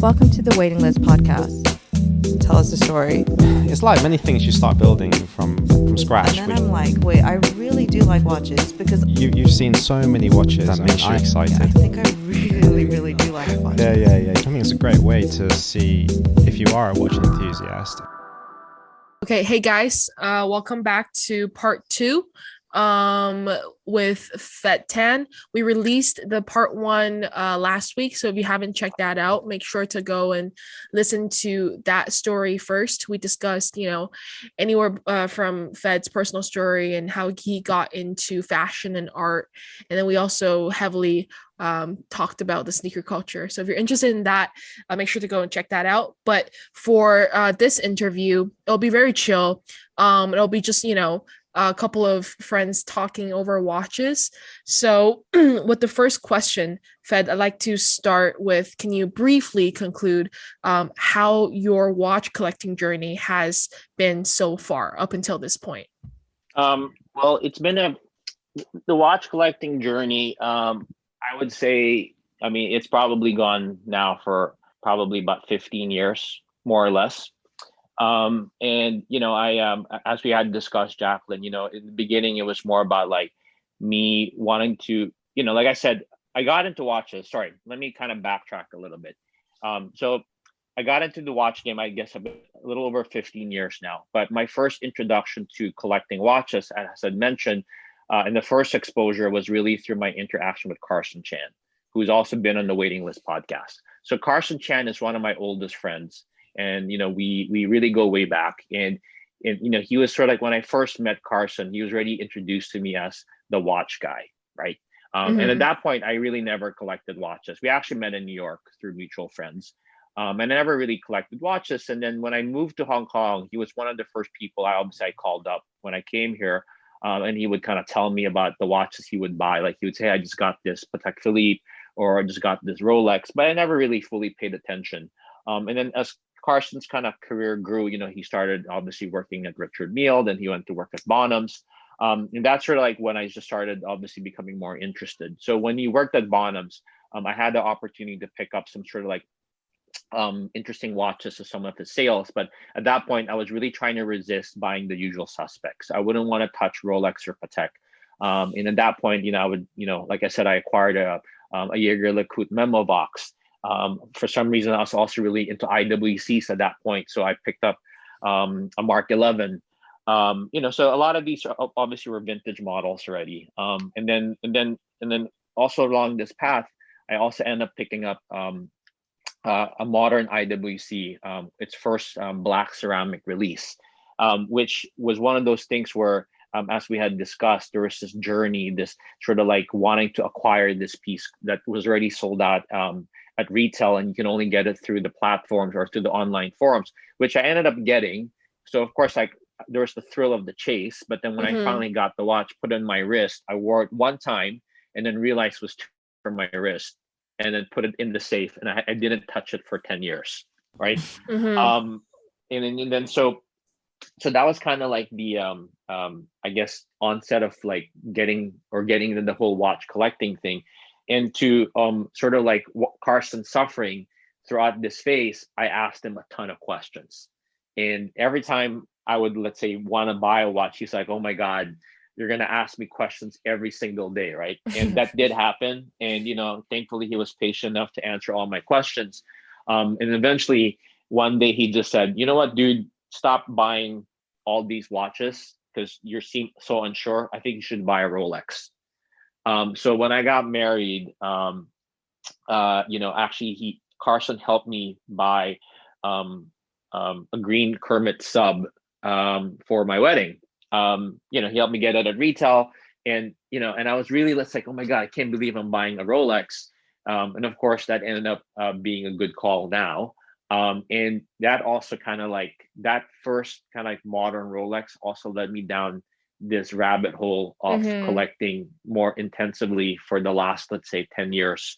Welcome to the Waiting List podcast. Tell us the story. It's like many things you start building from scratch. And then I'm like, wait, I really do like watches because You've seen so many watches that makes you excited. I think I really do like watches. Yeah. I think it's a great way to see if you are a watch enthusiast. Okay, hey guys, welcome back to part 2 with FP Tan. We released the part 1 last week, so if you haven't checked that out, make sure to go and listen to that story first. We discussed, anywhere from Fed's personal story and how he got into fashion and art, and then we also heavily talked about the sneaker culture. So if you're interested in that, make sure to go and check that out. But for this interview, it'll be very chill. It'll be just, a couple of friends talking over watches. So with the first question, Fed, I'd like to start with, can you briefly conclude how your watch collecting journey has been so far up until this point? Well, it's been the watch collecting journey. I would say, it's probably gone now for probably about 15 years, more or less. And, I, as we had discussed, Jacqueline, in the beginning, it was more about like me wanting to, like I said, I got into watches. Sorry, let me kind of backtrack a little bit. So I got into the watch game, I guess, a little over 15 years now. But my first introduction to collecting watches, as I mentioned, and the first exposure was really through my interaction with Carson Chan, who's also been on the Waiting List podcast. So Carson Chan is one of my oldest friends. And, we really go way back. And he was sort of like, when I first met Carson, he was already introduced to me as the watch guy, right? And at that point, I really never collected watches. We actually met in New York through mutual friends. And I never really collected watches. And then when I moved to Hong Kong, he was one of the first people I called up when I came here. And he would kind of tell me about the watches he would buy. Like he would say, I just got this Patek Philippe, or I just got this Rolex, but I never really fully paid attention. And then as Carson's kind of career grew, he started obviously working at Richard Mille, then he went to work at Bonhams. And that's sort of like when I just started obviously becoming more interested. So when he worked at Bonhams, I had the opportunity to pick up some sort of like interesting watches to some of his sales. But at that point, I was really trying to resist buying the usual suspects. I wouldn't want to touch Rolex or Patek. And at that point, I would, like I said, I acquired a Jaeger-LeCoultre memo box. For some reason, I was also really into IWCs at that point. So I picked up a Mark 11. So a lot of these obviously were vintage models already. And then also along this path, I also ended up picking up a modern IWC, its first black ceramic release, which was one of those things where, as we had discussed, there was this journey, this sort of like wanting to acquire this piece that was already sold out at retail, and you can only get it through the platforms or through the online forums, which I ended up getting. So of course, like there was the thrill of the chase, but then when I finally got the watch, put it on my wrist, I wore it one time and then realized it was too much for my wrist, and then put it in the safe, and I didn't touch it for 10 years, right? And then so that was kind of like the I guess onset of like getting into the whole watch collecting thing. And to sort of like Carson suffering throughout this phase, I asked him a ton of questions. And every time I would, let's say, want to buy a watch, he's like, oh my God, you're going to ask me questions every single day, right? And that did happen. And, thankfully he was patient enough to answer all my questions. And eventually one day he just said, you know what, dude, stop buying all these watches because you seem so unsure. I think you should buy a Rolex. So when I got married, actually Carson helped me buy a green Kermit sub for my wedding. He helped me get it at retail, and and I was really like, oh my God, I can't believe I'm buying a Rolex. And of course that ended up being a good call now. And that also kind of like that first kind of like modern Rolex also led me down this rabbit hole of collecting more intensively for the last, let's say, 10 years.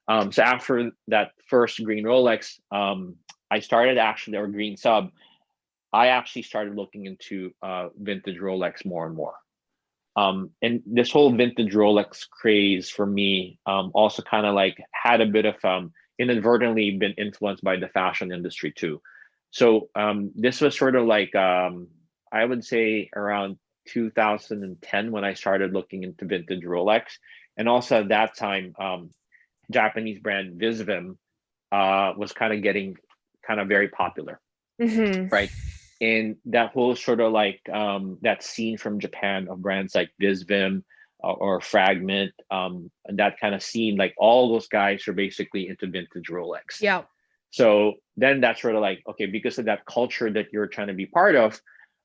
So after that first green Rolex, I started actually, or green sub, I actually started looking into vintage Rolex more and more. And this whole vintage Rolex craze for me also kind of like had a bit of inadvertently been influenced by the fashion industry too. So this was sort of like I would say around 2010 when I started looking into vintage Rolex, and also at that time, Japanese brand Visvim was kind of getting kind of very popular, Mm-hmm. right? And that whole sort of like that scene from Japan of brands like Visvim or Fragment, and that kind of scene, like all those guys are basically into vintage Rolex. Yeah. So then that's sort of like, okay, because of that culture that you're trying to be part of,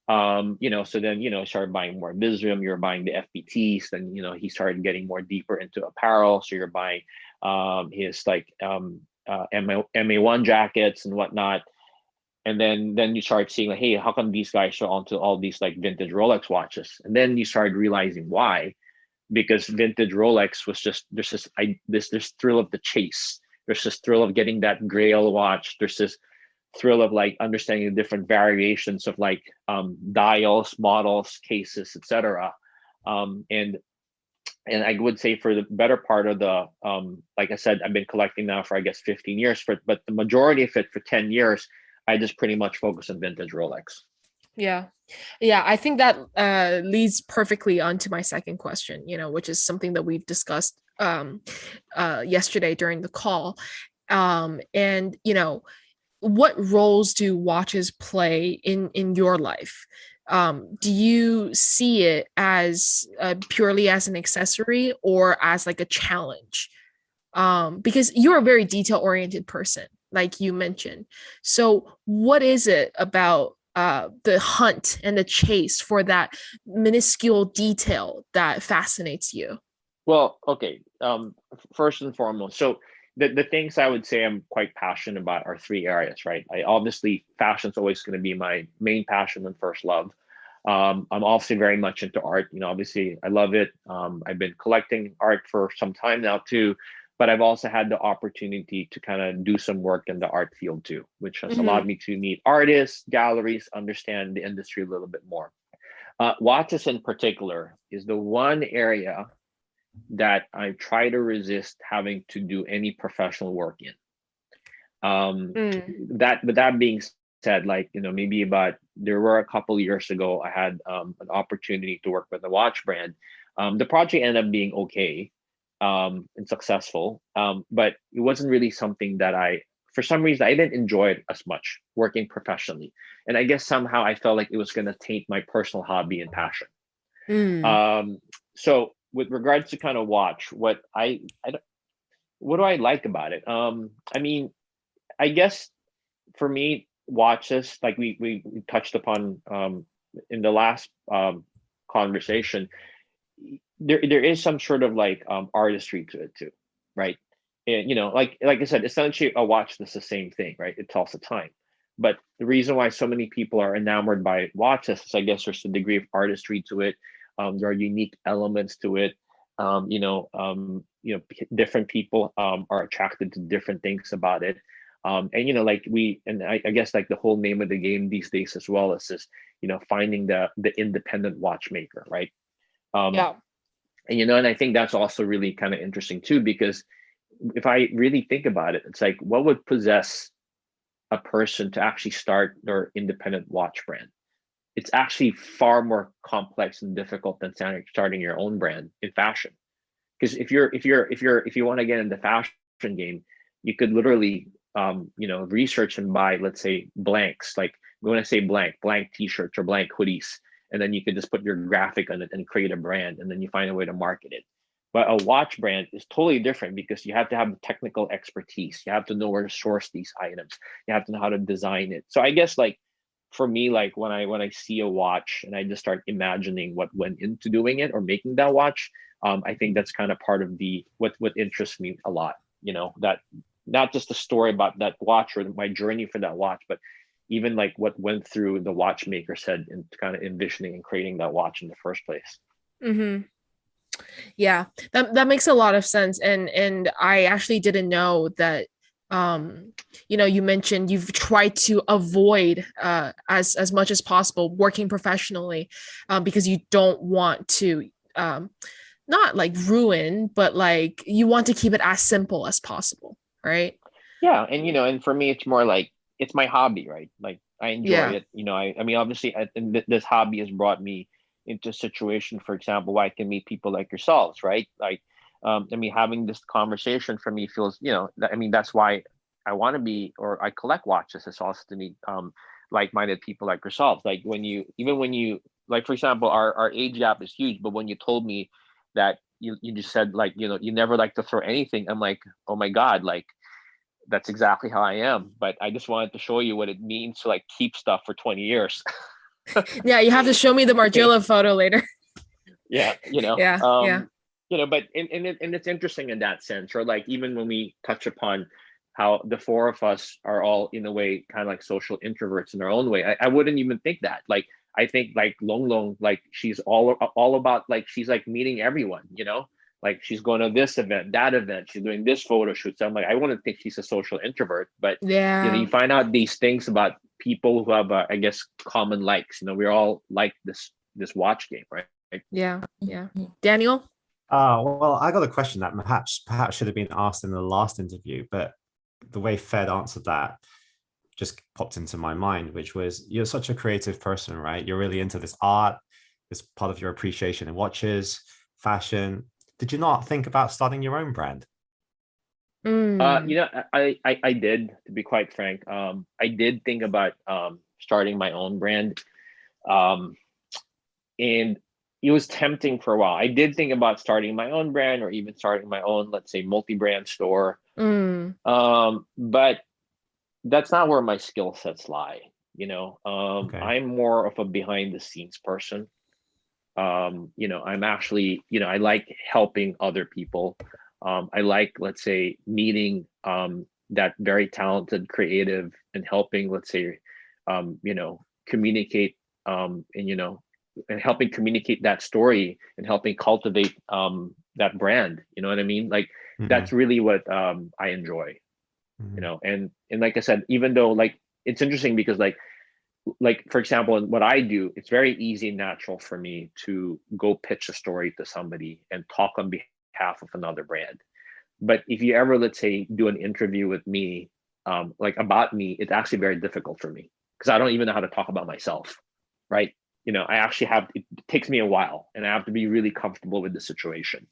so then, started buying more Visvim, you're buying the FPTs, then, he started getting more deeper into apparel. So you're buying his like MA1 jackets and whatnot. And then you start seeing like, hey, how come these guys are onto all these like vintage Rolex watches? And then you started realizing why, because vintage Rolex was just, this thrill of the chase. There's this thrill of getting that Grail watch. There's this thrill of like understanding the different variations of like dials, models, cases, etc. And I would say for the better part of the like I said, I've been collecting now for I guess 15 years, but the majority of it for 10 years, I just pretty much focus on vintage Rolex. Yeah. I think that leads perfectly onto my second question, which is something that we've discussed yesterday during the call. And what roles do watches play in your life? Do you see it as purely as an accessory or as like a challenge? Because you're a very detail-oriented person, like you mentioned. So what is it about the hunt and the chase for that minuscule detail that fascinates you? Well, okay. First and foremost, so the things I would say I'm quite passionate about are three areas, right? Obviously fashion's always going to be my main passion and first love. I'm also very much into art. Obviously I love it. I've been collecting art for some time now too, but I've also had the opportunity to kind of do some work in the art field too, which has allowed me to meet artists, galleries, understand the industry a little bit more. Watches in particular is the one area that I try to resist having to do any professional work in. That being said, like, maybe there were a couple of years ago, I had an opportunity to work with a watch brand. The project ended up being okay and successful, but it wasn't really something that for some reason, I didn't enjoy it as much working professionally. And I guess somehow I felt like it was going to taint my personal hobby and passion. So with regards to kind of watch, what do I like about it? I mean, I guess for me, watches, like we touched upon in the last conversation, there is some sort of like artistry to it too, right? And like I said, essentially a watch that's the same thing, right? It tells the time. But the reason why so many people are enamored by watches is I guess there's a degree of artistry to it. There are unique elements to it. Different people are attracted to different things about it. And I guess like the whole name of the game these days as well is this, finding the independent watchmaker, right? Yeah. And I think that's also really kind of interesting too, because if I really think about it, it's like, what would possess a person to actually start their independent watch brand? It's actually far more complex and difficult than starting your own brand in fashion. Because if you want to get in the fashion game, you could literally research and buy, let's say, blanks. Like when I say blank t-shirts or blank hoodies, and then you could just put your graphic on it and create a brand, and then you find a way to market it. But a watch brand is totally different because you have to have technical expertise. You have to know where to source these items. You have to know how to design it. So I guess like for me, like when I see a watch and I just start imagining what went into doing it or making that watch, I think that's kind of part of what interests me a lot. That not just the story about that watch or my journey for that watch, but even like what went through the watchmaker's head and kind of envisioning and creating that watch in the first place. Yeah, that makes a lot of sense. And I actually didn't know that you mentioned you've tried to avoid as much as possible working professionally because you don't want to not like ruin, but like you want to keep it as simple as possible, right? Yeah, and and for me, it's more like it's my hobby, right? Like I enjoy Yeah. it. I mean, obviously, this hobby has brought me into a situation, for example, where I can meet people like yourselves, right? Like, I mean, having this conversation for me feels, I mean, that's why I want to be, or I collect watches. It's also to meet like-minded people like yourselves. Like even when you, like for example, our age gap is huge, but when you told me that you just said like you never like to throw anything, I'm like, oh my god, like that's exactly how I am. But I just wanted to show you what it means to like keep stuff for 20 years. Yeah, you have to show me the Margiela photo later. Yeah, Yeah, yeah. but and it's interesting in that sense, or like even when we touch upon how the four of us are all in a way kind of like social introverts in our own way. I wouldn't even think that. Like I think like Long Long, like she's all about like she's like meeting everyone, like she's going to this event, that event, she's doing this photo shoot. So I'm like, I wouldn't think she's a social introvert, but Yeah. you find out these things about people who have I guess common likes. We're all like this watch game, right? Yeah. Yeah. Daniel? Well, I got a question that perhaps should have been asked in the last interview, but the way Fed answered that just popped into my mind, which was you're such a creative person, right? You're really into this art, this part of your appreciation in watches, fashion. Did you not think about starting your own brand? Mm. I did, to be quite frank. I did think about starting my own brand. Um, and it was tempting for a while. I did think about starting my own brand or even starting my own, let's say, multi-brand store. Mm. But that's not where my skill sets lie. Okay. I'm more of a behind the scenes person. I'm actually, I like helping other people. I like, let's say, meeting that very talented creative and helping, let's say, communicate and helping communicate that story and helping cultivate that brand. You know what I mean? Like that's Mhm, really what I enjoy. mhm. And like I said, even though like it's interesting because like for example in what I do, it's very easy and natural for me to go pitch a story to somebody and talk on behalf of another brand. But if you ever, let's say, do an interview with me like about me, it's actually very difficult for me because I don't even know how to talk about myself, right? I actually have, it takes me a while and I have to be really comfortable with the situation.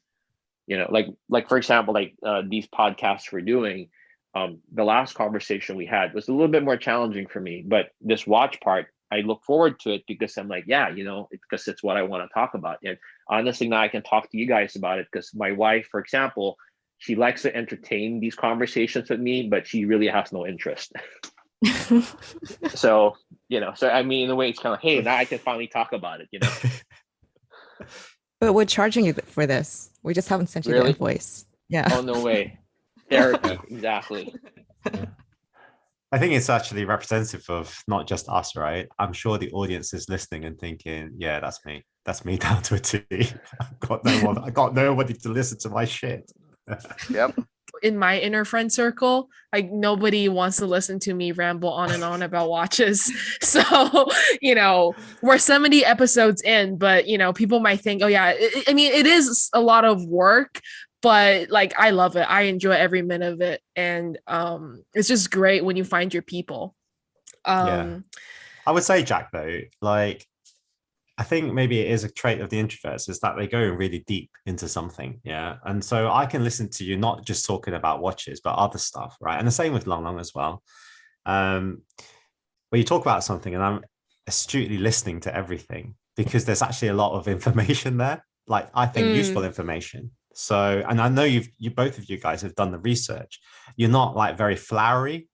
Like for example, like these podcasts we're doing, the last conversation we had was a little bit more challenging for me, but this watch part, I look forward to it because I'm like, yeah, because it's what I want to talk about. And honestly, now I can talk to you guys about it because my wife, for example, she likes to entertain these conversations with me, but she really has no interest. So, so I mean, in a way, it's kind of, hey, now I can finally talk about it. But we're charging you for this. We just haven't sent you the Really? invoice. Yeah. Oh, no way. Yeah, Therapy, exactly. yeah. I think it's actually representative of not just us, right? I'm sure the audience is listening and thinking, yeah, that's me. That's me down to a T. I got nobody to listen to my shit. Yep. In my inner friend circle, like nobody wants to listen to me ramble on and on about watches. So, we're 70 episodes in, but people might think, oh yeah, I mean, it is a lot of work, but like I love it. I enjoy every minute of it. And it's just great when you find your people. Yeah. Um, I would say, Jack, though, like I think maybe it is a trait of the introverts is that they go really deep into something. Yeah. And so I can listen to you not just talking about watches, but other stuff. Right. And the same with Long Long as well. Um, where you talk about something and I'm astutely listening to everything because there's actually a lot of information there. Like I think useful mm, information. So, and I know you both of you guys have done the research. You're not like very flowery,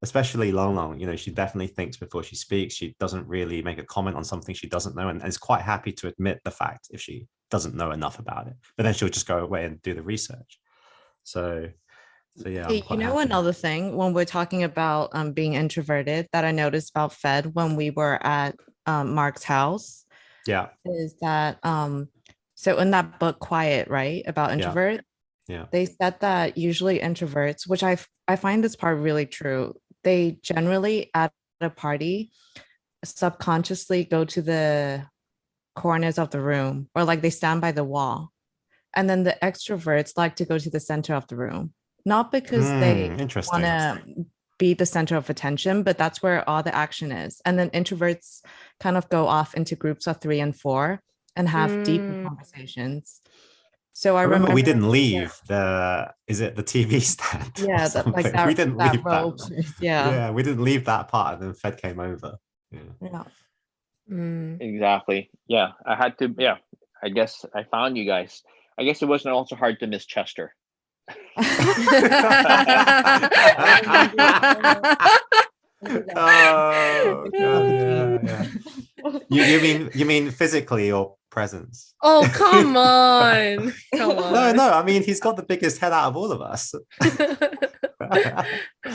especially Long Long. She definitely thinks before she speaks. She doesn't really make a comment on something she doesn't know, and is quite happy to admit the fact if she doesn't know enough about it. But then she'll just go away and do the research. So, so yeah, I'm Hey, quite happy. another thing when we're talking about being introverted that I noticed about Fed when we were at Mark's house Yeah, is that so in that book Quiet, right, about yeah, introvert, yeah, they said that usually introverts, which I find this part really true, they generally at a party subconsciously go to the corners of the room or like they stand by the wall. And then the extroverts like to go to the center of the room. not because they want Interesting. to be the center of attention, but that's where all the action is. And then introverts kind of go off into groups of 3 and 4 and have deeper conversations. So I remember we didn't yeah. leave is it the TV stand or Yeah, that like something? We didn't leave row, that. yeah. Yeah, we didn't leave that part, and then Fed came over. Yeah. Yeah. Exactly. Yeah, I had to. Yeah, I guess I found you guys. I guess it wasn't also hard to miss Chester. Oh God, yeah. You mean physically or presence? Oh, come on. Come on. No. I mean, he's got the biggest head out of all of us.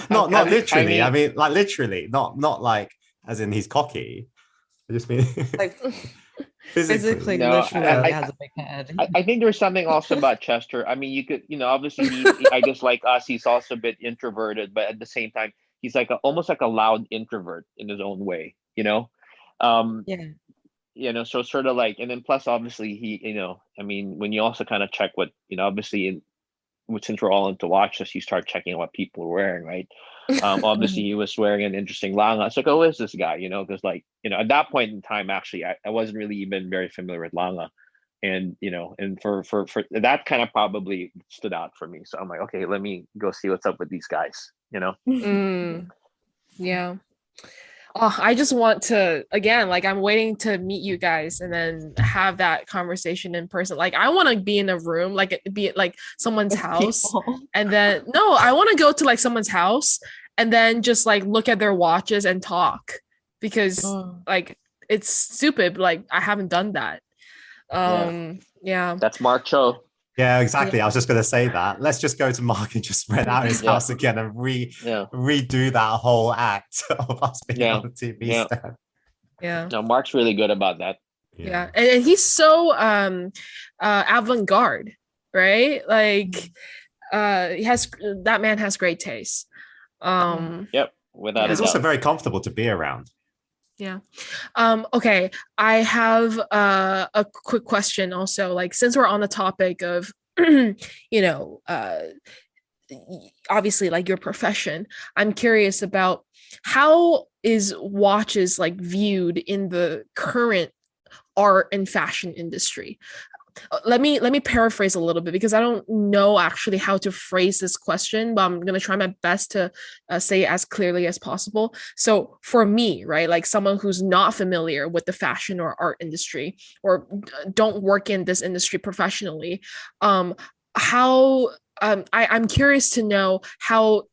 Not literally. I mean, like literally, not like as in he's cocky. I just mean Like physically. No, literally has a big head. I think there's something also about Chester. I mean, you could, obviously, I guess like us, he's also a bit introverted, but at the same time, he's like almost like a loud introvert in his own way, Yeah. So sort of like, and then plus obviously I mean, when you also kind of check what, obviously since we're all into watches, you start checking what people are wearing, right? Obviously he was wearing an interesting langa. It's like, oh, is this guy? Because like, at that point in time, actually, I wasn't really even very familiar with langa. And and for that kind of probably stood out for me. So I'm like, okay, let me go see what's up with these guys, Yeah. Oh, I just want to, again, like I'm waiting to meet you guys and then have that conversation in person. Like I want to be in a room, like be it like someone's house. And then no, I want to go to like someone's house and then just like look at their watches and talk, because like it's stupid. Like I haven't done that. Yeah. That's Mark Cho. Yeah, exactly. I was just going to say that. Let's just go to Mark and just rent out his house again and redo that whole act of us being on the TV stand. Yeah. No, Mark's really good about that. Yeah. And he's so avant-garde, right? Like that man has great taste. Yep. Without He's also very comfortable to be around. Yeah. Okay. I have a quick question also, like since we're on the topic of obviously like your profession, I'm curious about how is watches like viewed in the current art and fashion industry. Let me paraphrase a little bit, because I don't know actually how to phrase this question, but I'm going to try my best to say it as clearly as possible. So for me, right, like someone who's not familiar with the fashion or art industry, or don't work in this industry professionally, I'm curious to know how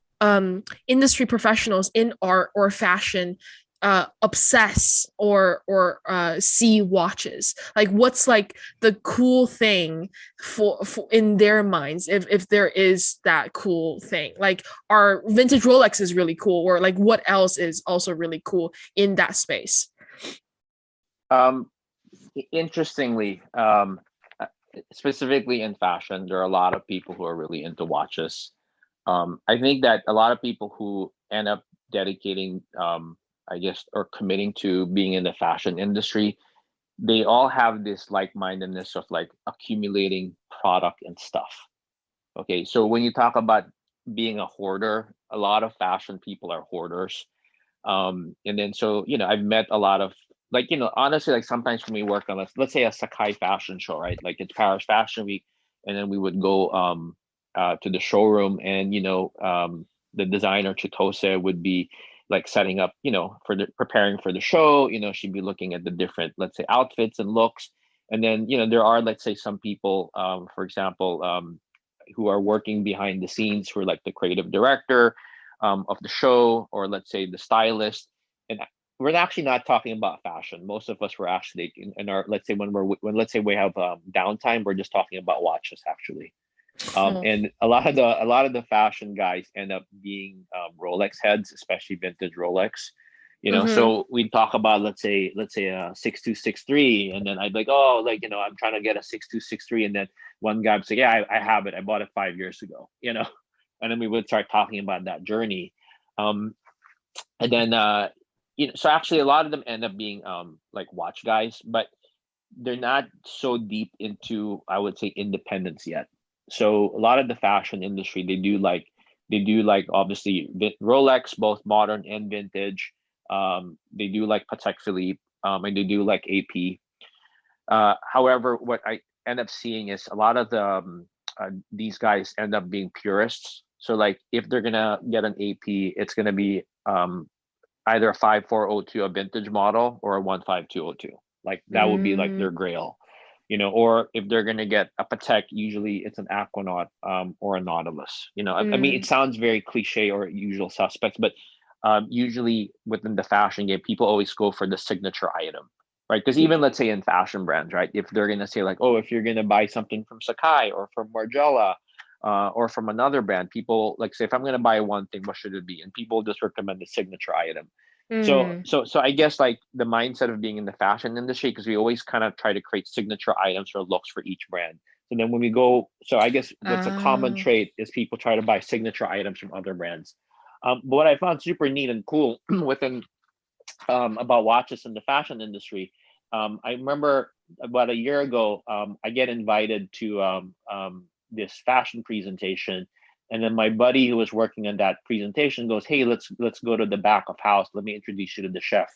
industry professionals in art or fashion obsess or see watches. Like what's like the cool thing for in their minds, if there is that cool thing. Like our vintage Rolex is really cool, or like what else is also really cool in that space? Interestingly, specifically in fashion, there are a lot of people who are really into watches. I think that a lot of people who end up dedicating I guess, or committing to being in the fashion industry, they all have this like-mindedness of like accumulating product and stuff. Okay, so when you talk about being a hoarder, a lot of fashion people are hoarders. And then so I've met a lot of honestly, like sometimes when we work on let's say a Sakai fashion show, right? Like it's Paris Fashion Week, and then we would go to the showroom, and the designer Chitose would be like setting up, preparing for the show. She'd be looking at the different, let's say, outfits and looks. And then, there are, let's say, some people, for example, who are working behind the scenes, who are like the creative director of the show, or let's say the stylist. And we're actually not talking about fashion. Most of us were actually in our, let's say, when let's say we have downtime, we're just talking about watches actually. And a lot of the fashion guys end up being Rolex heads, especially vintage Rolex. So we talk about let's say a 6263, and then I'd be like, oh, like I'm trying to get a 6263, and then one guy would say, yeah, I have it. I bought it 5 years ago. And then we would start talking about that journey. And then so actually a lot of them end up being like watch guys, but they're not so deep into, I would say, independence yet. So a lot of the fashion industry, they do like They do like obviously Rolex, both modern and vintage. They do like Patek Philippe, and they do like AP. However, what I end up seeing is a lot of these guys end up being purists. So like if they're gonna get an AP, it's gonna be either a 5402, a vintage model, or a 15202. Like that would be like their grail, or if they're gonna get a Patek, usually it's an Aquanaut or a Nautilus. I mean, it sounds very cliche or usual suspects, but usually within the fashion game, people always go for the signature item, right? Because even let's say in fashion brands, right, if they're gonna say like, oh, if you're gonna buy something from Sakai or from Margiela, or from another brand, people like say, if I'm gonna buy one thing, what should it be? And people just recommend the signature item. So I guess like the mindset of being in the fashion industry, because we always kind of try to create signature items or looks for each brand. So then when we go, so I guess what's a common trait is people try to buy signature items from other brands. But what I found super neat and cool within about watches in the fashion industry, I remember about a year ago, I get invited to this fashion presentation, and then my buddy who was working on that presentation goes, "Hey, let's go to the back of house. Let me introduce you to the chef."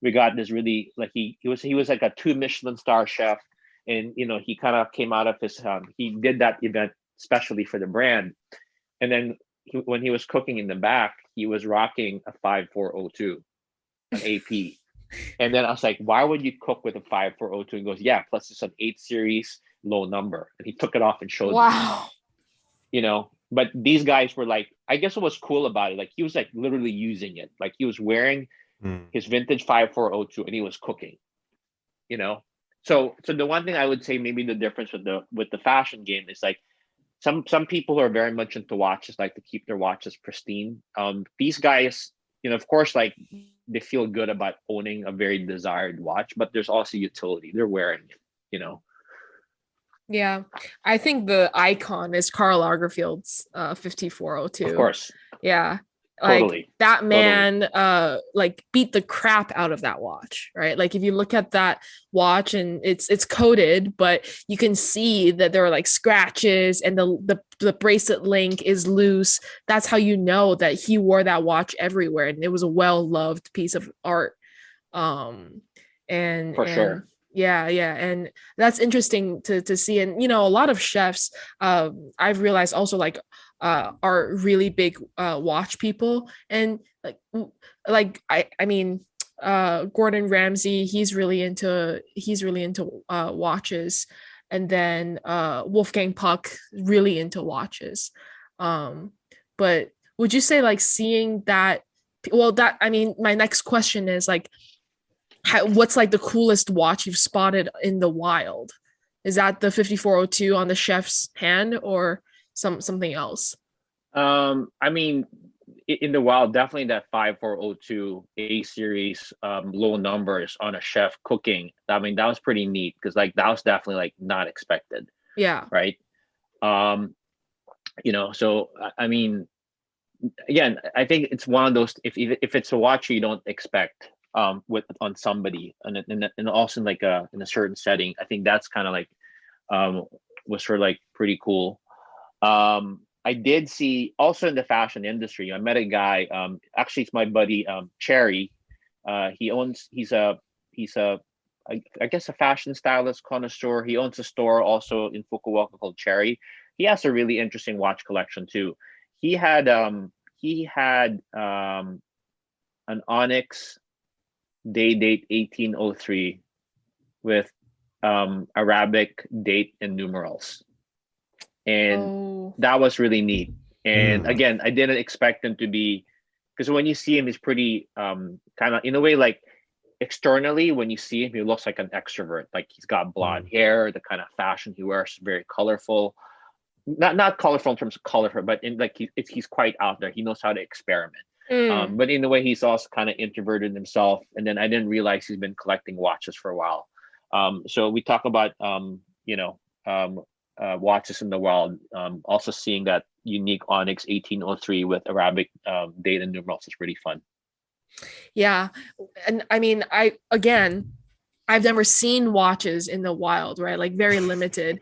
We got this really like he was like a 2 Michelin star chef, and he kind of came out of his he did that event especially for the brand, and then when he was cooking in the back, he was rocking a 5402, an AP. And then I was like, why would you cook with a 5402? And he goes, yeah, plus it's an 8 series low number. And he took it off and showed me. But these guys were like, I guess what was cool about it, like he was like literally using it. Like he was wearing his vintage 5402 and he was cooking. So the one thing I would say maybe the difference with the fashion game is like some people who are very much into watches like to keep their watches pristine. These guys, of course, like they feel good about owning a very desired watch, but there's also utility. They're wearing it. Yeah, I think the icon is Karl Lagerfeld's 5402. Of course. Yeah. Like totally. that man like beat the crap out of that watch, right? Like if you look at that watch and it's coated, but you can see that there are like scratches and the bracelet link is loose. That's how you know that he wore that watch everywhere, and it was a well-loved piece of art. And for sure. Yeah, and that's interesting to see. And a lot of chefs I've realized also like are really big watch people, and like I mean Gordon Ramsay, he's really into watches, and then Wolfgang Puck really into watches. But would you say like seeing that, that I mean my next question is like, what's like the coolest watch you've spotted in the wild? Is that the 5402 on the chef's hand or something else? I mean, in the wild, definitely that 5402 A series low numbers on a chef cooking. I mean, that was pretty neat because like that was definitely like not expected. Yeah. Right. So I mean, again, I think it's one of those if it's a watch you don't expect on somebody and also in like in a certain setting, I think that's kind of like was sort of like pretty cool. I did see also in the fashion industry, I met a guy, actually it's my buddy Cherry. He's a I guess a fashion stylist connoisseur. He owns a store also in Fukuoka called Cherry. He has a really interesting watch collection too. He had an Onyx day date 1803 with Arabic date and numerals, and that was really neat. And again, I didn't expect him to be, because when you see him, he's pretty kind of in a way like externally when you see him, he looks like an extrovert. Like he's got blonde hair, the kind of fashion he wears is very colorful. Not colorful in terms of color, but in like he's quite out there. He knows how to experiment. But in a way, he's also kind of introverted himself. And then I didn't realize he's been collecting watches for a while. So we talk about watches in the wild. Also seeing that unique Onyx 1803 with Arabic date and numerals is really fun. Yeah, and I mean, I've never seen watches in the wild, right? Like very limited.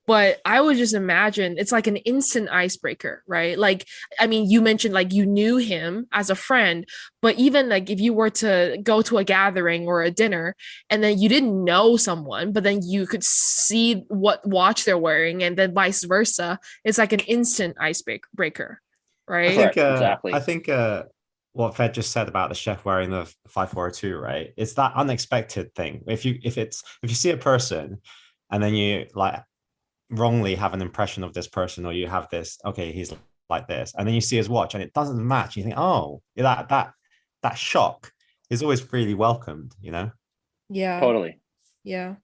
But I would just imagine it's like an instant icebreaker, right? Like, I mean, you mentioned like you knew him as a friend, but even like if you were to go to a gathering or a dinner and then you didn't know someone, but then you could see what watch they're wearing and then vice versa, it's like an instant icebreaker, I right? think Correct, exactly. I think what Fed just said about the chef wearing the 5402, right? It's that unexpected thing. If you see a person and then you like wrongly have an impression of this person, or you have this, okay, he's like this, and then you see his watch and it doesn't match, you think, oh, that shock is always really welcomed, you know? Yeah. Totally. Yeah.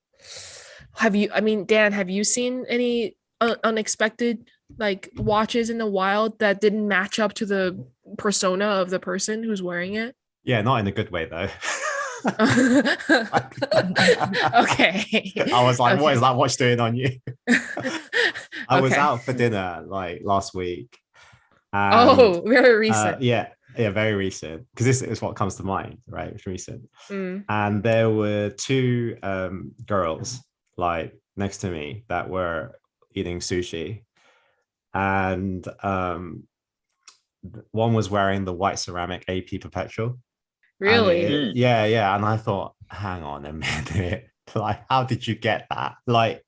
I mean, Dan, have you seen any unexpected like watches in the wild that didn't match up to the persona of the person who's wearing it? Yeah, not in a good way though. Okay. I was like, what Okay. is that watch doing on you? I was Okay. out for dinner like last week, and Oh, very recent. yeah, very recent, because this is what comes to mind, right? It's recent. Mm. And there were two girls like next to me that were eating sushi, and one was wearing the white ceramic AP Perpetual. And Really? yeah, and I thought, hang on a minute, like, how did you get that? Like,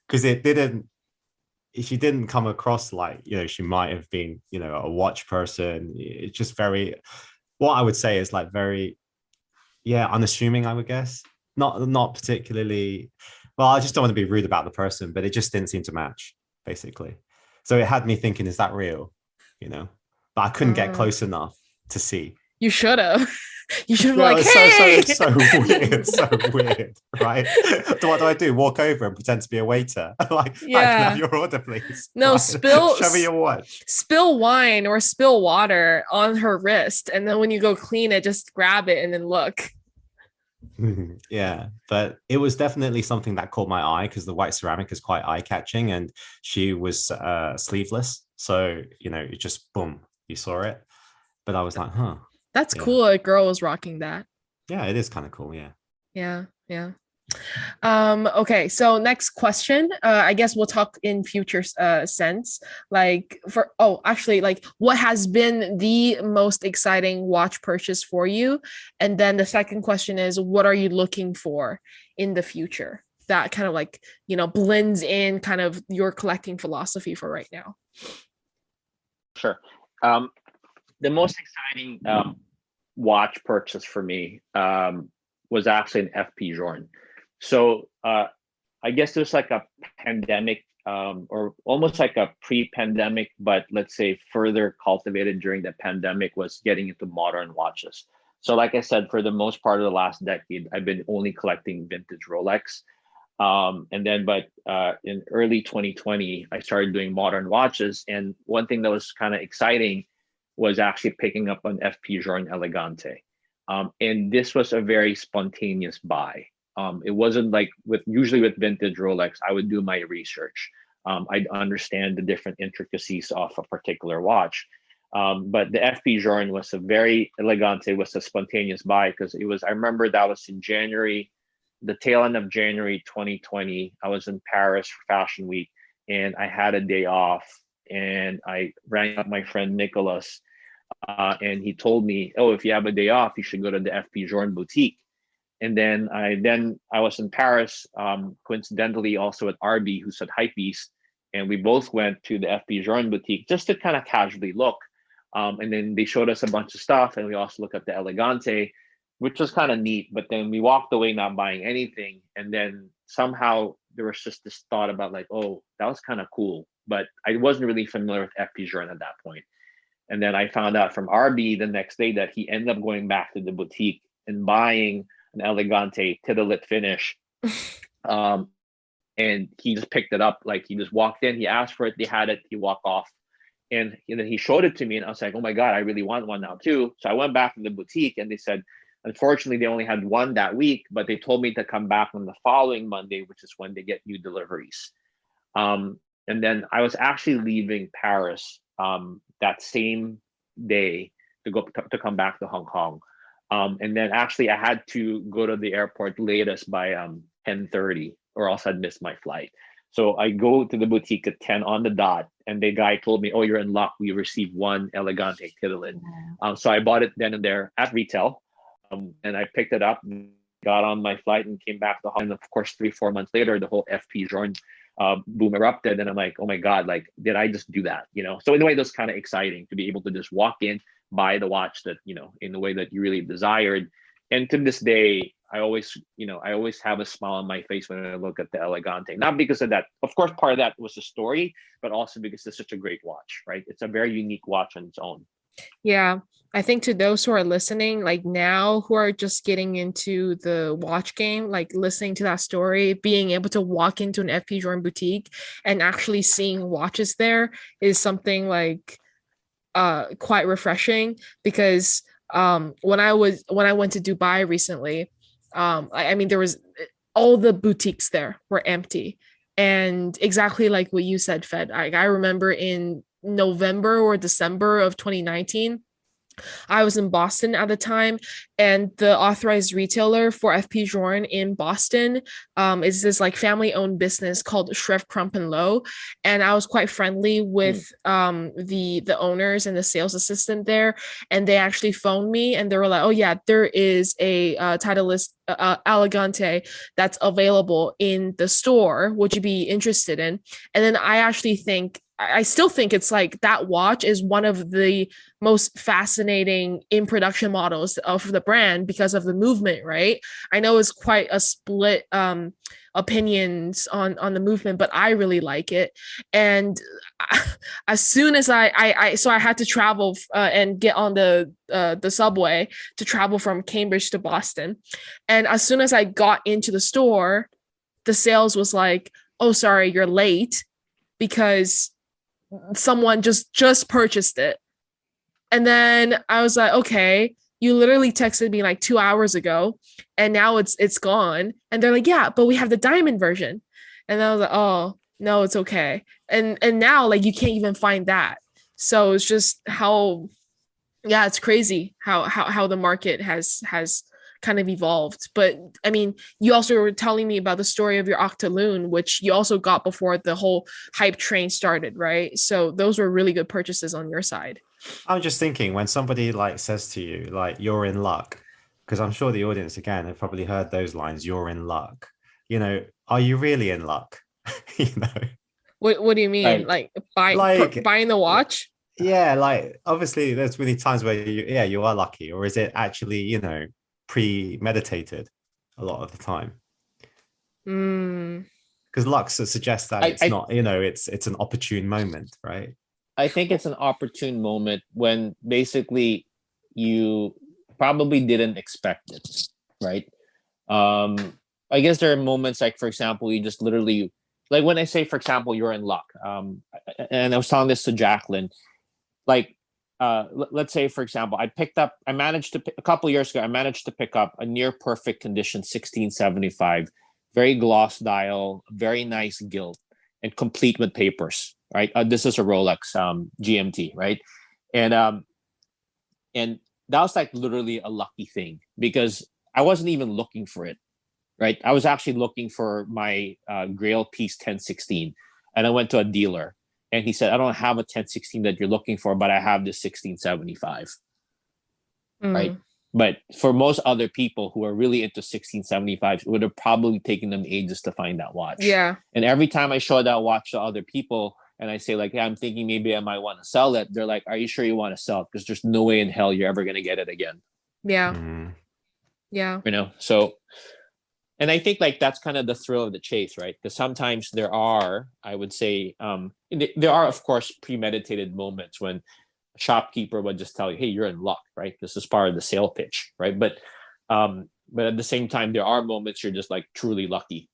because she didn't come across like, she might have been, a watch person. It's just very, what I would say is like very, unassuming, I would guess. Not particularly, well, I just don't want to be rude about the person, but it just didn't seem to match, basically. So it had me thinking, is that real? But I couldn't get close enough to see. You should have. You should be No, like, hey. it's so weird, so weird, right? What do I do? Walk over and pretend to be a waiter? Like, Yeah. "Hi, can I have your order, please?" No, Like, spill show me your watch. spill wine or spill water on her wrist, and then when you go clean it, just grab it and then look. Yeah, but it was definitely something that caught my eye because the white ceramic is quite eye-catching, and she was sleeveless, so it just boom, you saw it. But I was like, huh. That's Yeah. cool. A girl was rocking that. Yeah, it is kind of cool. Yeah. Yeah, yeah. Okay, so next question. I guess we'll talk in future sense. Like actually, like what has been the most exciting watch purchase for you? And then the second question is, what are you looking for in the future? That kind of like, blends in kind of your collecting philosophy for right now. Sure. The most exciting watch purchase for me was actually an FP Journe. So I guess there's like a pandemic or almost like a pre-pandemic, but let's say further cultivated during the pandemic, was getting into modern watches. So like I said, for the most part of the last decade, I've been only collecting vintage Rolex. But in early 2020, I started doing modern watches. And one thing that was kind of exciting was actually picking up an FP Journe Elegante. And this was a very spontaneous buy. It wasn't like usually with vintage Rolex, I would do my research. I'd understand the different intricacies of a particular watch. But the FP Journe was a very Elegante, was a spontaneous buy because I remember that was in January, the tail end of January 2020. I was in Paris for Fashion Week and I had a day off. And I rang up my friend Nicholas, and he told me, "Oh, if you have a day off, you should go to the FP Journe boutique." And then I was in Paris, coincidentally also at RB, who's at Hypebeast, and we both went to the FP Journe boutique just to kind of casually look. And then they showed us a bunch of stuff, and we also looked at the Elegante, which was kind of neat. But then we walked away not buying anything, and then somehow there was just this thought about like, oh, that was kind of cool. But I wasn't really familiar with FP Journe at that point. And then I found out from RB the next day that he ended up going back to the boutique and buying an Elegante Titillate finish. And he just picked it up. Like he just walked in, he asked for it, they had it, he walked off. And then he showed it to me and I was like, oh my God, I really want one now too. So I went back to the boutique and they said, unfortunately, they only had one that week, but they told me to come back on the following Monday, which is when they get new deliveries. And then I was actually leaving Paris that same day to come back to Hong Kong. And then actually I had to go to the airport latest by 10:30 or else I'd miss my flight. So I go to the boutique at 10 on the dot, and the guy told me, "Oh, you're in luck. We received one elegante Kidolin." So I bought it then and there at retail, and I picked it up, got on my flight, and came back to Holland. And of course, 3-4 months later, the whole FP Journe boom erupted, and I'm like, "Oh my god! Like, did I just do that?" So in a way, that's kind of exciting to be able to just walk in, buy the watch that in the way that you really desired. And to this day, I always have a smile on my face when I look at the Elegante. Not because of that. Of course, part of that was the story, but also because it's such a great watch, right? It's a very unique watch on its own. Yeah. I think to those who are listening, like now who are just getting into the watch game, like listening to that story, being able to walk into an FP Journe boutique and actually seeing watches there is something like quite refreshing, because when I went to Dubai recently, I mean there was all the boutiques there were empty, and exactly like what you said, Fed. I remember in November or December of 2019, I was in Boston at the time, and the authorized retailer for FP Journe in Boston is this like family-owned business called Shreve Crump and Lowe, and I was quite friendly with the owners and the sales assistant there, and they actually phoned me and they were like, "Oh yeah, there is a Titleist Elegante that's available in the store. Would you be interested in?" And then I still think it's like that watch is one of the most fascinating in production models of the brand because of the movement, right? I know it's quite a split opinions on the movement, but I really like it. And as soon as I had to travel and get on the subway to travel from Cambridge to Boston, and as soon as I got into the store, the sales was like, "Oh, sorry, you're late because someone just purchased it." And then I was like, "Okay, you literally texted me like 2 hours ago and now it's gone." And they're like, "Yeah, but we have the diamond version." And I was like, "Oh no, it's okay." And now like you can't even find that. So it's just how, yeah, it's crazy how the market has kind of evolved. But I mean, you also were telling me about the story of your Octaloon, which you also got before the whole hype train started, right? So those were really good purchases on your side. I'm just thinking when somebody like says to you, like, "You're in luck," because I'm sure the audience again have probably heard those lines, "You're in luck." Are you really in luck? you know, What do you mean? Right. like, Buying the watch? yeah, like obviously there's really times where you are lucky, or is it actually, premeditated a lot of the time? Mm, Because luck suggests that I, it's I not, it's an opportune moment, right? I think it's an opportune moment when basically you probably didn't expect it, right? I guess there are moments like, for example, you just literally, like when I say, for example, you're in luck. And I was telling this to Jacqueline, like, let's say, for example, a couple years ago, I managed to pick up a near perfect condition 1675, very gloss dial, very nice gilt, and complete with papers, right? This is a Rolex GMT, right? And that was like literally a lucky thing because I wasn't even looking for it, right? I was actually looking for my Grail piece 1016, and I went to a dealer, and he said, "I don't have a 1016 that you're looking for, but I have this 1675." Right? But for most other people who are really into 1675, it would have probably taken them ages to find that watch. yeah. And every time I show that watch to other people and I say, like, "Hey, I'm thinking maybe I might want to sell it," they're like, "Are you sure you want to sell it? Because there's no way in hell you're ever going to get it again." Yeah. Mm. Yeah. So, and I think like that's kind of the thrill of the chase, right? Because sometimes there are, I would say, there are, of course, premeditated moments when a shopkeeper would just tell you, "Hey, you're in luck," right? This is part of the sale pitch, right? But at the same time, there are moments you're just like truly lucky.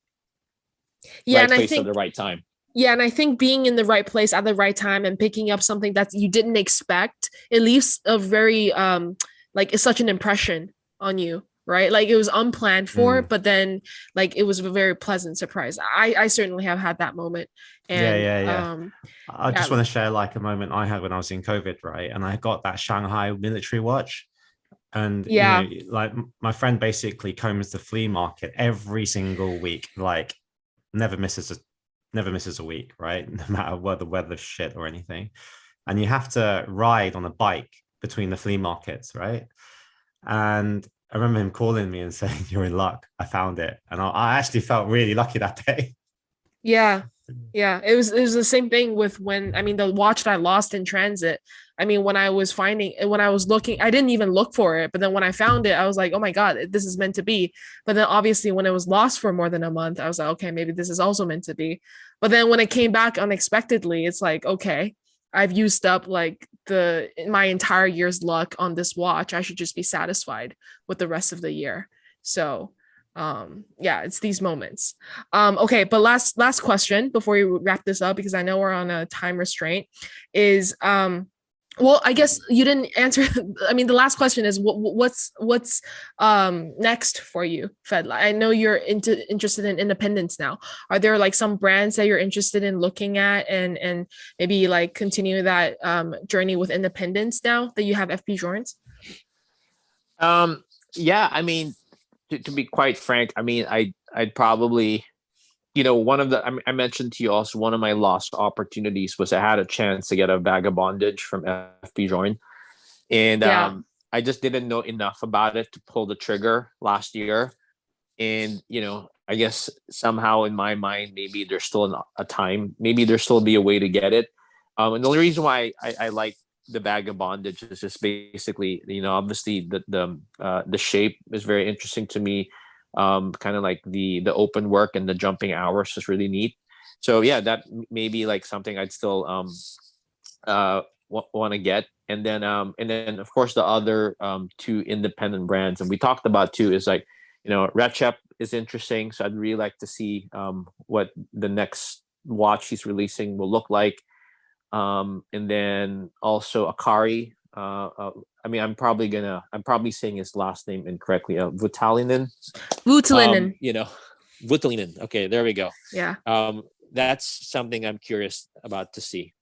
Yeah. Right And I place at think, the right time. yeah, and I think being in the right place at the right time and picking up something that you didn't expect, it leaves a very like it's such an impression on you, right? Like it was unplanned for, but then like it was a very pleasant surprise. I certainly have had that moment. And Yeah. I just yeah. want to share like a moment I had when I was in COVID, right? And I got that Shanghai military watch. And Yeah. like my friend basically combs the flea market every single week, like never misses never misses a week, right? No matter whether the weather's shit or anything. And you have to ride on a bike between the flea markets, right? And I remember him calling me and saying, "You're in luck. I found it." And I actually felt really lucky that day. Yeah. Yeah. It was the same thing with when, I mean, the watch that I lost in transit. I mean, when I was looking, I didn't even look for it. But then when I found it, I was like, oh my God, this is meant to be. But then obviously when it was lost for more than a month, I was like, okay, maybe this is also meant to be. But then when it came back unexpectedly, it's like, okay, I've used up like my entire year's luck on this watch. I should just be satisfied with the rest of the year. So yeah, it's these moments. Okay, but last question before we wrap this up, because I know we're on a time restraint, is well, I guess you didn't answer. I mean, the last question is what's next for you, Fed? I know you're interested in independence now. Are there like some brands that you're interested in looking at and maybe like continue that journey with independence now that you have FP Journes? Yeah, I mean, to be quite frank, I mean, I'd probably, I mentioned to you also, one of my lost opportunities was I had a chance to get a bag of bondage from FP Journe, and I just didn't know enough about it to pull the trigger last year. And I guess somehow in my mind, maybe there's still a time, maybe there's still be a way to get it. And the only reason why I like the bag of bondage is just basically, obviously the shape is very interesting to me. Kind of like the open work and the jumping hours is really neat. So yeah, that may be like something I'd still want to get. And then of course the other two independent brands, and we talked about too, is like, Recep is interesting. So I'd really like to see what the next watch he's releasing will look like. And then also Akari. I mean, I'm probably saying his last name incorrectly. Vutalinen. Vutalinen. Okay, there we go. Yeah. That's something I'm curious about to see.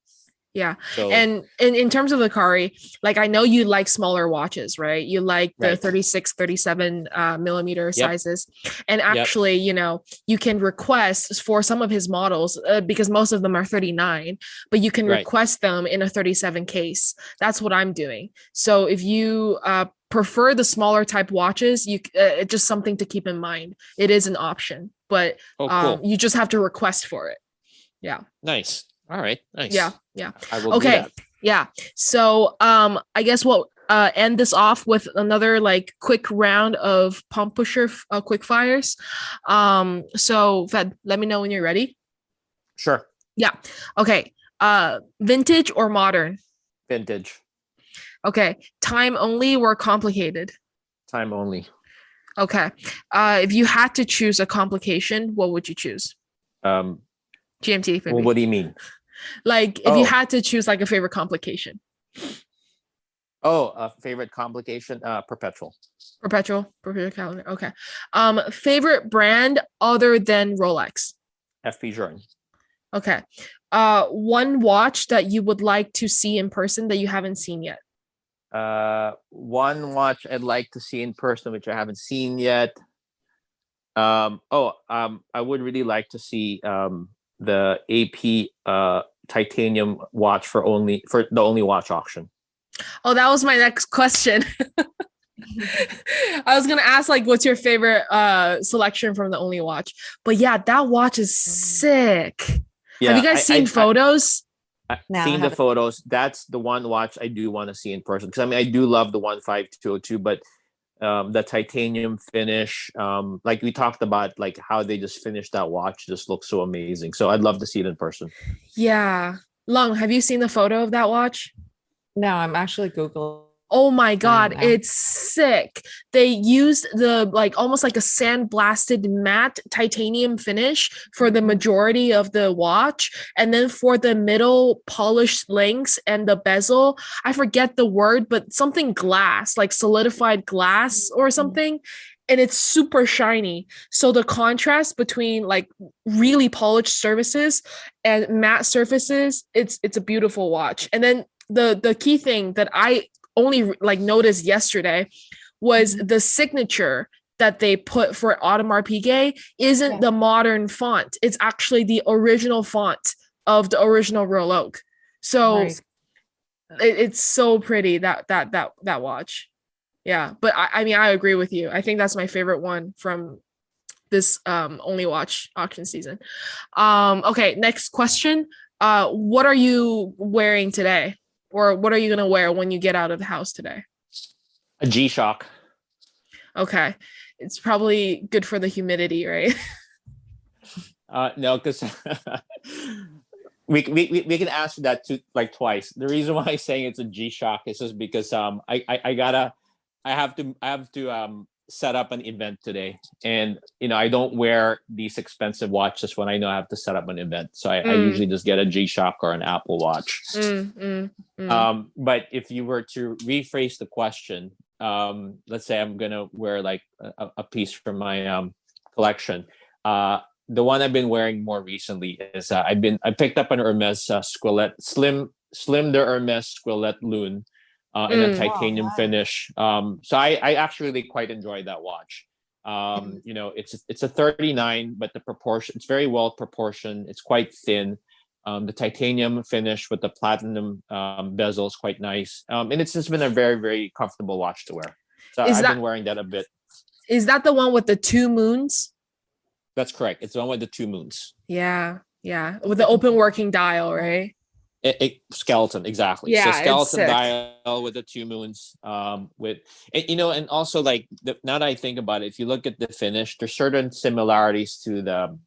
Yeah. So, and in terms of the Kari, like I know you like smaller watches, right? You like the 36, 37 millimeter sizes. And actually, you can request for some of his models because most of them are 39, but you can request them in a 37 case. That's what I'm doing. So if you prefer the smaller type watches, it's just something to keep in mind. It is an option, but cool. You just have to request for it. Yeah. Nice. All right. Nice. Yeah. I will do that. Yeah. So I guess we'll end this off with another like quick round of pump pusher quick fires. So Fed, let me know when you're ready. Sure. Yeah. Okay. Vintage or modern? Vintage. Okay. Time only or complicated? Time only. Okay. If you had to choose a complication, what would you choose? GMT. Well, what do you mean? Like if you had to choose like a favorite complication. A favorite complication, perpetual calendar. Okay. Favorite brand other than Rolex? FP Journe. Okay. One watch that you would like to see in person that you haven't seen yet? One watch I'd like to see in person, which I haven't seen yet. I would really like to see the AP titanium watch for the only watch auction. Oh, that was my next question. I was gonna ask like what's your favorite selection from the only watch, but yeah, that watch is sick. Yeah, have you guys seen photos? I've seen the photos. That's the one watch I do want to see in person, because I mean I do love the 15202, but the titanium finish, like we talked about, like how they just finished that watch just looks so amazing. So I'd love to see it in person. Yeah. Long, have you seen the photo of that watch? No, I'm actually Googling. Oh my God, it's sick. They used the like almost like a sandblasted matte titanium finish for the majority of the watch. And then for the middle polished links and the bezel, I forget the word, but something glass, like solidified glass or something. And it's super shiny. So the contrast between like really polished surfaces and matte surfaces, it's a beautiful watch. And then the key thing that I only like noticed yesterday was the signature that they put for Audemars Piguet isn't the modern font. It's actually the original font of the original Royal Oak. So it's so pretty, that watch. Yeah, but I mean, I agree with you. I think that's my favorite one from this only watch auction season. Okay, next question. What are you wearing today, or what are you gonna wear when you get out of the house today? A G-Shock. Okay, it's probably good for the humidity, right? No, because we can answer that twice. The reason why I'm saying it's a G-Shock is just because I have to set up an event today, and I don't wear these expensive watches when I know I have to set up an event, so I usually just get a G-Shock or an Apple Watch. But if you were to rephrase the question, let's say I'm gonna wear like a piece from my collection. The one I've been wearing more recently is I picked up an Hermes Squelette Slim de Hermes Squelette Lune in a titanium finish. So I actually really quite enjoyed that watch. It's a 39, but the proportion, it's very well proportioned. It's quite thin. The titanium finish with the platinum bezel is quite nice. And it's just been a very, very comfortable watch to wear. So I've been wearing that a bit. Is that the one with the 2 moons? That's correct. It's the one with the 2 moons. Yeah. With the open working dial, right? Skeleton, exactly. Yeah, so skeleton dial with the 2 moons. And also now that I think about it, if you look at the finish, there's certain similarities to the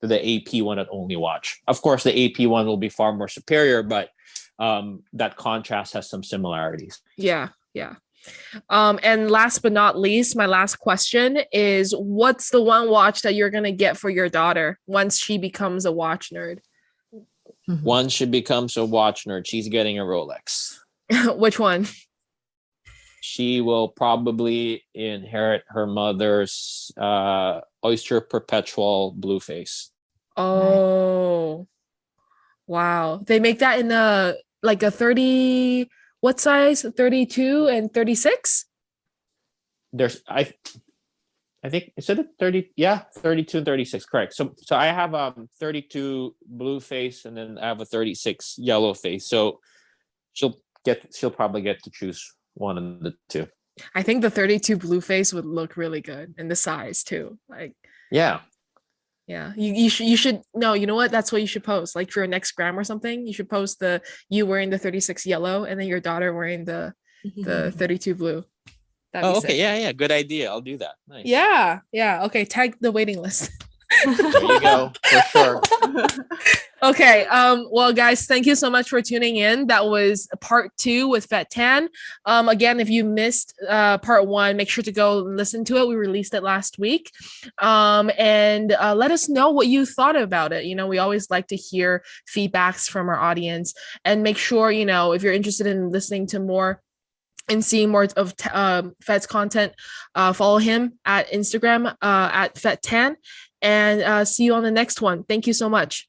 AP one at Only Watch. Of course, the AP one will be far more superior, but that contrast has some similarities. Yeah. And last but not least, my last question is, what's the one watch that you're going to get for your daughter once she becomes a watch nerd? Once she becomes a watch nerd, she's getting a Rolex. Which one? She will probably inherit her mother's Oyster Perpetual Blue Face. Oh, wow. They make that in a 30, what size? 32 and 36? I think instead of 30, 32 and 36, correct. So I have 32 blue face, and then I have a 36 yellow face. So she'll probably get to choose one of the two. I think the 32 blue face would look really good, and the size too. Yeah. You should no, you know what? That's what you should post. Like for your next gram or something, you should post you wearing the 36 yellow, and then your daughter wearing the 32 blue. Oh, okay. Yeah. Good idea. I'll do that. Nice. Yeah. Okay. Tag the waiting list. There you go. For sure. Okay. Well, guys, thank you so much for tuning in. That was part 2 with Federico Tan. Again, if you missed part 1, make sure to go listen to it. We released it last week. And let us know what you thought about it. We always like to hear feedbacks from our audience, and make sure, if you're interested in listening to more and seeing more of Fed's content, follow him at Instagram at Federico Tan, and see you on the next one. Thank you so much.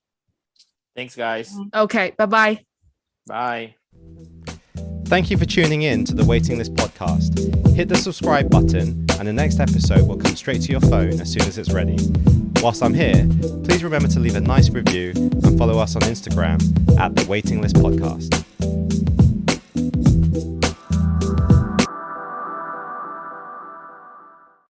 Thanks, guys. Okay, bye-bye. Bye. Thank you for tuning in to the Waiting List podcast. Hit the subscribe button, and the next episode will come straight to your phone as soon as it's ready. Whilst I'm here, please remember to leave a nice review and follow us on Instagram at the Waiting List podcast.